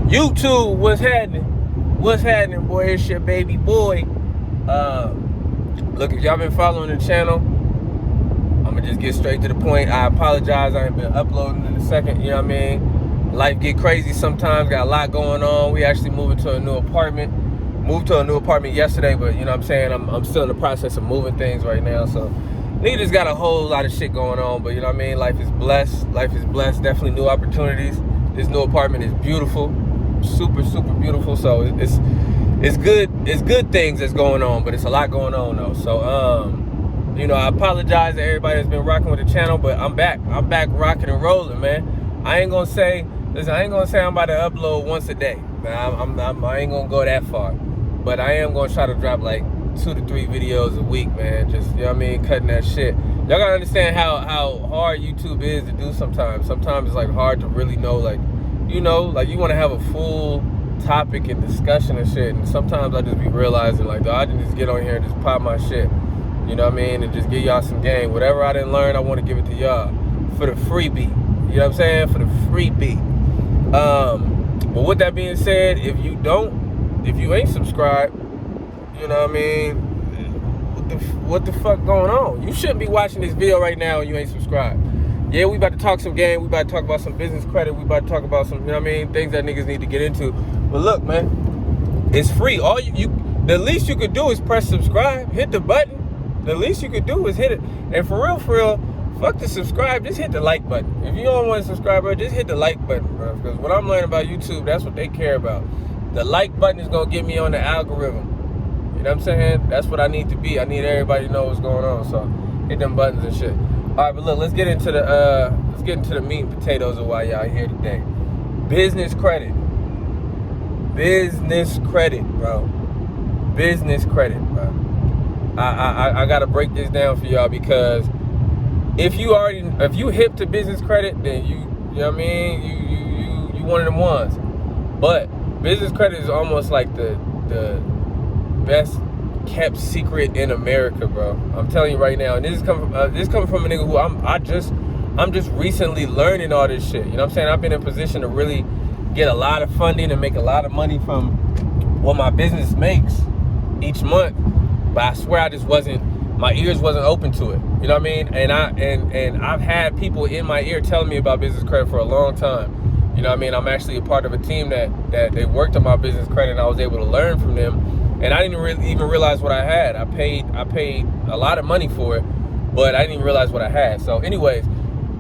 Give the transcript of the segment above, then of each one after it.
YouTube, what's happening? What's happening, boy? It's your baby boy. Look, if y'all been following the channel, I'm gonna just get straight to the point. I apologize, I ain't been uploading in a second, you know what I mean? Life get crazy sometimes, got a lot going on. We actually moving to a new apartment. Moved to a new apartment yesterday, but you know what I'm saying? I'm still in the process of moving things right now, so nigga just got a whole lot of shit going on, but you know what I mean? Life is blessed. Life is blessed. Definitely new opportunities. This new apartment is beautiful. Super, super beautiful. So it's good. It's good things that's going on, but it's a lot going on though. So you know, I apologize to everybody that's been rocking with the channel, but I'm back. I'm back rocking and rolling, man. I ain't gonna say, listen, I ain't gonna say I'm about to upload once a day. I ain't gonna go that far, but I am gonna try to drop like 2 to 3 videos a week, man. Just, you know what I mean, cutting that shit. Y'all gotta understand how hard YouTube is to do sometimes. Sometimes it's like hard to really know, like, you know, like you want to have a full topic and discussion and shit, and sometimes I just be realizing like, I can just get on here and just pop my shit, you know what I mean, and just give y'all some game. Whatever I didn't learn, I want to give it to y'all for the freebie, you know what I'm saying, for the freebie. But with that being said, if you ain't subscribed, you know what I mean, what the fuck going on? You shouldn't be watching this video right now and you ain't subscribed. Yeah, we about to talk some game. We about to talk about some business credit. We about to talk about some, you know what I mean, things that niggas need to get into. But look, man, it's free. All the least you could do is press subscribe. Hit the button. The least you could do is hit it. And for real, fuck the subscribe. Just hit the like button. If you don't want to subscribe, bro, just hit the like button, bro. Because what I'm learning about YouTube, that's what they care about. The like button is gonna get me on the algorithm. You know what I'm saying? That's what I need to be. I need everybody to know what's going on. So hit them buttons and shit. All right, but look, let's get into the meat and potatoes of why y'all here today. Business credit. Business credit, bro. Business credit, bro. I gotta break this down for y'all, because if you hip to business credit, then you know what I mean, you one of them ones. But business credit is almost like the best kept secret in America, bro. I'm telling you right now, and this coming from a nigga who I'm just recently learning all this shit. You know what I'm saying? I've been in a position to really get a lot of funding and make a lot of money from what my business makes each month. But I swear my ears wasn't open to it. You know what I mean? And I've had people in my ear telling me about business credit for a long time. You know what I mean? I'm actually a part of a team that they worked on my business credit, and I was able to learn from them. And I didn't really even realize what I had. I paid a lot of money for it, but I didn't even realize what I had. So anyways,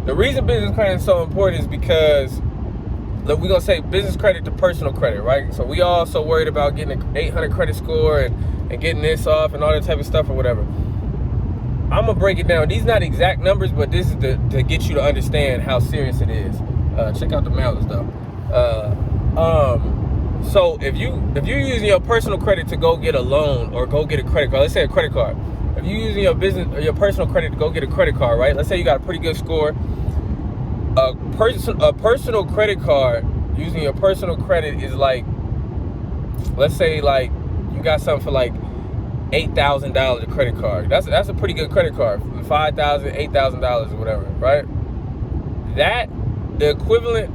the reason business credit is so important is because, look, we're gonna say business credit to personal credit, right? So we all so worried about getting an 800 credit score and getting this off and all that type of stuff or whatever. I'm gonna break it down. These are not exact numbers, but this is to get you to understand how serious it is. Check out the mountains though. So if you're using your personal credit to go get a loan or go get a credit card, let's say a credit card. If you're using your business or your personal credit to go get a credit card, right? Let's say you got a pretty good score. A personal credit card, using your personal credit is like, let's say like you got something for like $8,000 a credit card. That's a pretty good credit card. $5,000, $8,000 or whatever, right? The equivalent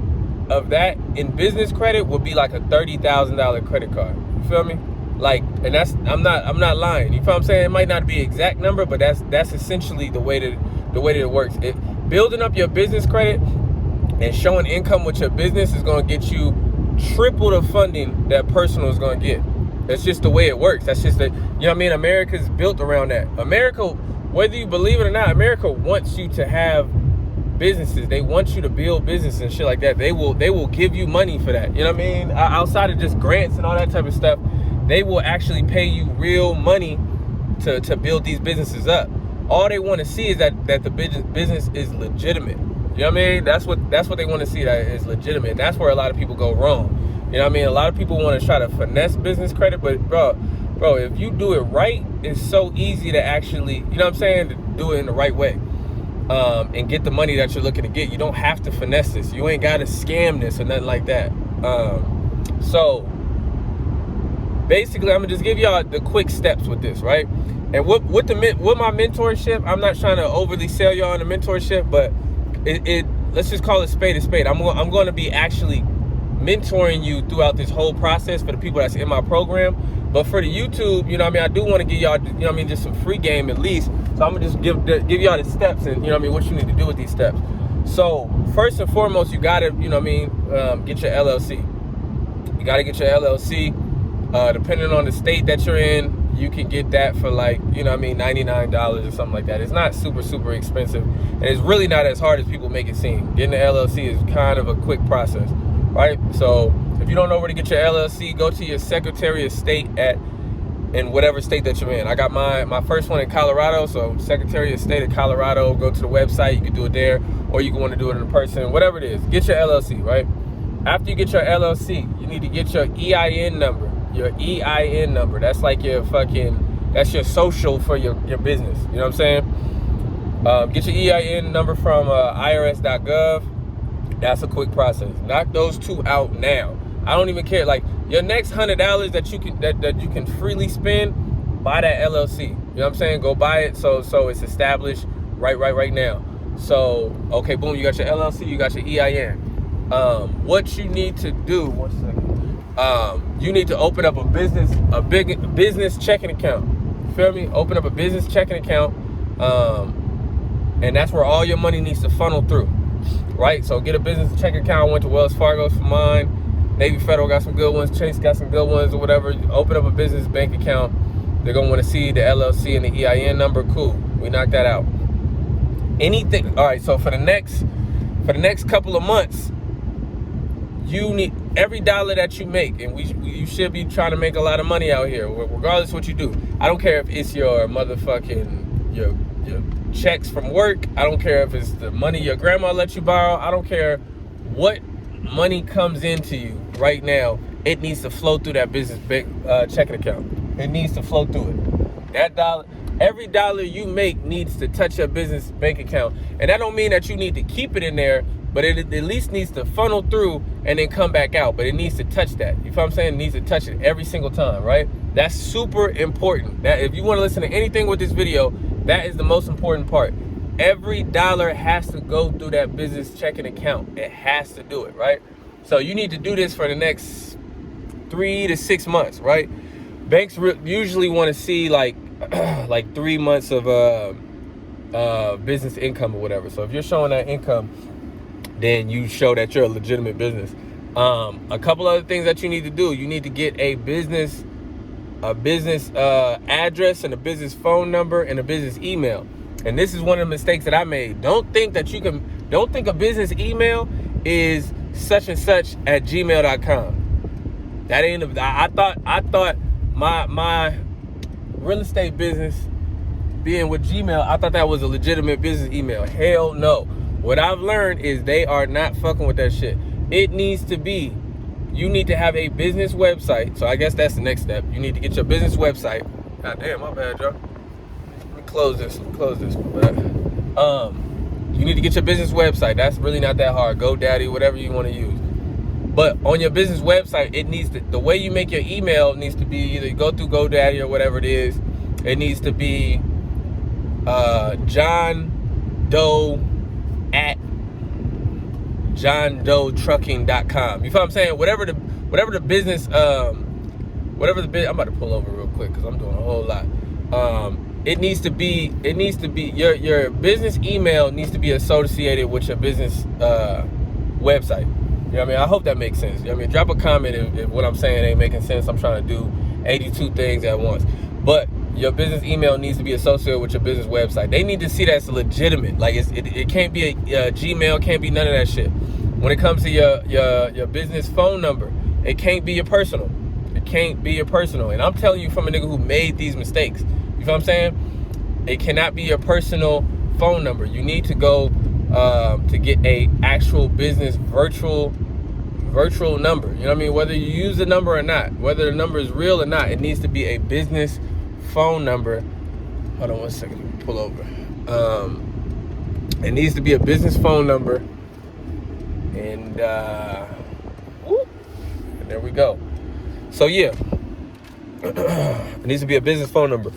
of that in business credit would be like a $30,000 credit card. You feel me? Like, and I'm not lying. You feel what I'm saying? It might not be exact number, but that's essentially the way that it works. Building up your business credit and showing income with your business is going to get you triple the funding that personal is going to get. That's just the way it works. That's just you know what I mean? America's built around that. America, whether you believe it or not, America wants you to have businesses. They want you to build business and shit like that. They will give you money for that. You know what I mean? Outside of just grants and all that type of stuff, they will actually pay you real money to build these businesses up. All they want to see is that the business is legitimate. You know what I mean? That's what they want to see, that is legitimate. That's where a lot of people go wrong. You know what I mean? A lot of people want to try to finesse business credit, but bro, if you do it right, it's so easy to actually, you know what I'm saying, to do it in the right way. And get the money that you're looking to get. You don't have to finesse this. You ain't got to scam this or nothing like that. So basically, I'm gonna just give y'all the quick steps with this, right? And with my mentorship, I'm not trying to overly sell y'all on the mentorship, but let's just call it spade a spade. I'm going to be actually mentoring you throughout this whole process for the people that's in my program. But for the YouTube, you know what I mean, I do want to give y'all, you know what I mean, just some free game at least. So I'm gonna just give y'all the steps and, you know what I mean, what you need to do with these steps. So first and foremost, you gotta, you know what I mean, get your LLC. You gotta get your LLC. Depending on the state that you're in, you can get that for like, you know what I mean, $99 or something like that. It's not super, super expensive. And it's really not as hard as people make it seem. Getting an LLC is kind of a quick process, right? So if you don't know where to get your LLC, go to your Secretary of State in whatever state that you're in. I got my first one in Colorado, so Secretary of State of Colorado, go to the website, you can do it there, or you can want to do it in person, whatever it is. Get your LLC, right? After you get your LLC, you need to get your EIN number. Your EIN number. That's like your that's your social for your business. You know what I'm saying? Get your EIN number from irs.gov. That's a quick process. Knock those two out now. I don't even care. Like your next $100 that you can freely spend, buy that LLC. You know what I'm saying? Go buy it so it's established right now. So okay, boom, you got your LLC, you got your EIN. What you need to do, one second. You need to open up a big business checking account. You feel me? Open up a business checking account. And that's where all your money needs to funnel through. Right? So get a business checking account. I went to Wells Fargo for mine. Navy Federal got some good ones. Chase got some good ones or whatever. Open up a business bank account. They're gonna want to see the LLC and the EIN number. Cool. We knocked that out. Anything. All right. So for the next couple of months, you need every dollar that you make, and you should be trying to make a lot of money out here, regardless of what you do. I don't care if it's your motherfucking your checks from work. I don't care if it's the money your grandma let you borrow. I don't care what money comes into you right now. It needs to flow through that business checking account. It needs to flow through it. That dollar, every dollar you make needs to touch your business bank account, and that don't mean that you need to keep it in there. But it at least needs to funnel through and then come back out. But it needs to touch that. You feel what I'm saying? It needs to touch it every single time, right? That's super important. That if you want to listen to anything with this video, that is the most important part. Every dollar has to go through that business checking account. It has to do it, right? So you need to do this for the next 3 to 6 months, right? Banks usually want to see like 3 months of business income or whatever. So if you're showing that income, then you show that you're a legitimate business. A couple other things that you need to do. You need to get a business address and a business phone number and a business email. And this is one of the mistakes that I made. Don't think a business email is such and such at gmail.com. That ain't. I thought my real estate business being with Gmail, I thought that was a legitimate business email. Hell no. What I've learned is they are not fucking with that shit. It needs to be, you need to have a business website. So I guess that's the next step. You need to get your business website. God damn, my bad, y'all. Let me close this. You need to get your business website. That's really not that hard. GoDaddy, whatever you want to use. But on your business website, it needs to, the way you make your email needs to be either go through GoDaddy or whatever it is. It needs to be John Doe at JohnDoeTrucking.com. You feel what I'm saying? Whatever the business, I'm about to pull over real quick because I'm doing a whole lot. It needs to be your business email needs to be associated with your business website. You know what I mean? I hope that makes sense. You know what I mean? Drop a comment if what I'm saying ain't making sense. I'm trying to do 82 things at once. But your business email needs to be associated with your business website. They need to see that's legitimate. Like it can't be a Gmail, can't be none of that shit. When it comes to your business phone number, it can't be your personal. It can't be your personal. And I'm telling you from a nigga who made these mistakes. You feel what I'm saying? It cannot be your personal phone number. You need to go to get a actual business virtual number. You know what I mean? Whether you use the number or not, whether the number is real or not, it needs to be a business phone number. Hold on one second. Let me pull over. It needs to be a business phone number. And there we go. So yeah. It needs to be a business phone number.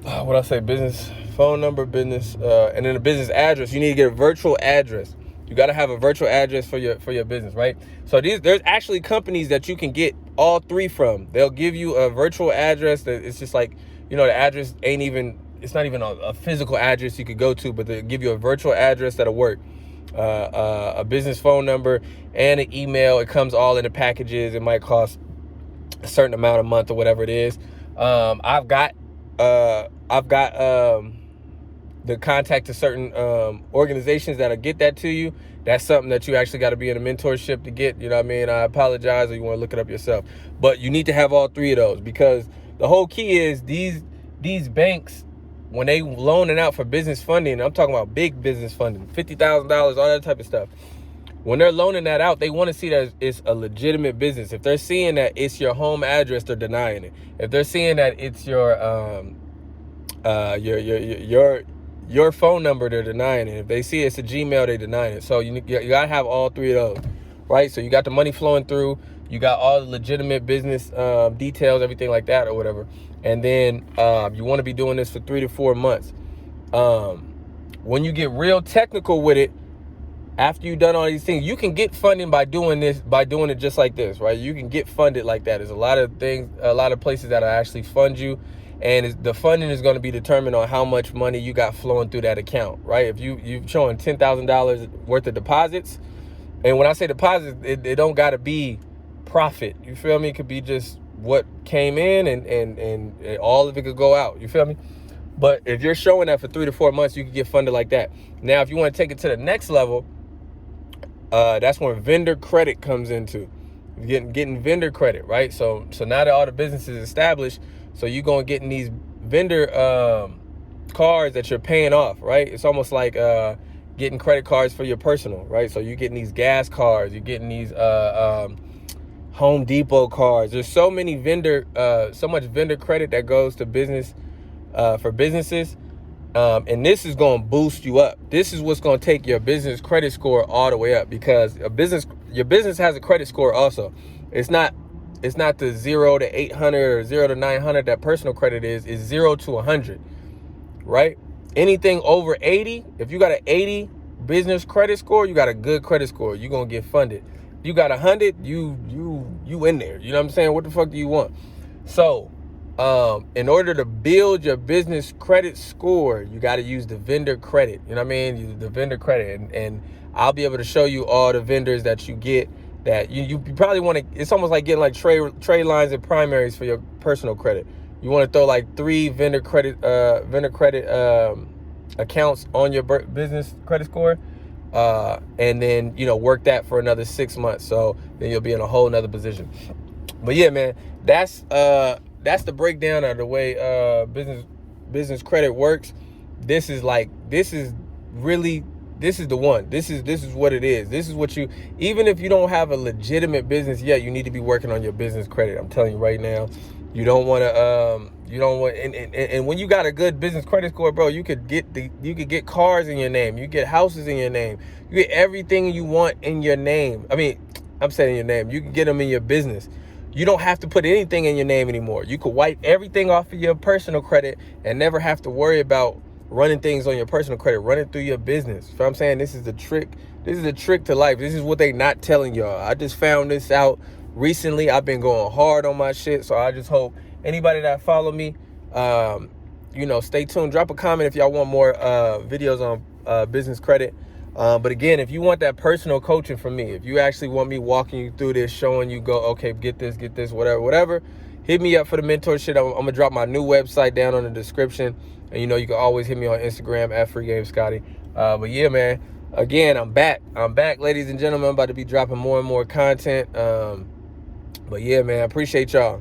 What I say? Business phone number, business, and then a business address. You need to get a virtual address. You got to have a virtual address for your business, right? So there's actually companies that you can get all three from. They'll give you a virtual address that it's just like, the address it's not even a physical address you could go to, but they'll give you a virtual address that'll work. A business phone number and an email. It comes all in the packages. It might cost a certain amount a month or whatever it is. I've got the contact to certain organizations that'll get that to you. That's something that you actually got to be in a mentorship to get. You know what I mean? I apologize, or you want to look it up yourself. But you need to have all three of those, because the whole key is these banks, when they loaning out for business funding, I'm talking about big business funding, $50,000, all that type of stuff. When they're loaning that out, they want to see that it's a legitimate business. If they're seeing that it's your home address, they're denying it. If they're seeing that it's your phone number, they're denying it. If they see it's a Gmail, they denying it. So you got to have all three of those, right? So you got the money flowing through, you got all the legitimate business details, everything like that or whatever. And then you want to be doing this for 3 to 4 months. When you get real technical with it, after you've done all these things, you can get funding by doing it just like this, right? You can get funded like that. There's a lot of places that will actually fund you. And the funding is going to be determined on how much money you got flowing through that account, right? If you've showing $10,000 worth of deposits, and when I say deposits, it don't got to be profit. You feel me? It could be just what came in, and all of it could go out. You feel me? But if you're showing that for 3 to 4 months, you can get funded like that. Now, if you want to take it to the next level, that's when vendor credit comes into getting vendor credit, right? So now that all the business is established, so you're going getting these vendor cards that you're paying off, right? It's almost like getting credit cards for your personal, right? So you're getting these gas cards, you're getting these Home Depot cards. There's so much vendor credit that goes to business for businesses. And this is going to boost you up. This is what's going to take your business credit score all the way up, because your business has a credit score also. It's not the 0 to 800 or 0 to 900 that personal credit is 0 to 100, right? Anything over 80, if you got an 80 business credit score, you got a good credit score. You're going to get funded. If you got 100, you in there. You know what I'm saying? What the fuck do you want? So, in order to build your business credit score, you got to use the vendor credit. You know what I mean? The vendor credit. And I'll be able to show you all the vendors that you get that you probably want to. It's almost like getting like trade lines and primaries for your personal credit. You want to throw like 3 vendor credit accounts on your business credit score. And then, work that for another 6 months. So then you'll be in a whole nother position. But yeah, man, that's the breakdown of the way business credit works. This is the one. This is what it is. This is what even if you don't have a legitimate business yet, you need to be working on your business credit. I'm telling you right now, you don't want to, and when you got a good business credit score, bro, you could get cars in your name. You get houses in your name. You get everything you want in your name. I mean, I'm saying your name. You can get them in your business. You don't have to put anything in your name anymore. You could wipe everything off of your personal credit and never have to worry about running things on your personal credit, running through your business. So I'm saying this is the trick. This is the trick to life. This is what they not telling y'all. I just found this out recently. I've been going hard on my shit. So I just hope anybody that follow me, stay tuned. Drop a comment if y'all want more videos on business credit. But again, if you want that personal coaching from me, if you actually want me walking you through this, showing you okay, get this, whatever, hit me up for the mentorship. I'm going to drop my new website down on the description. And you can always hit me on Instagram at FreeGameScottie. But yeah, man, again, I'm back, ladies and gentlemen. I'm about to be dropping more and more content. But yeah, man, I appreciate y'all.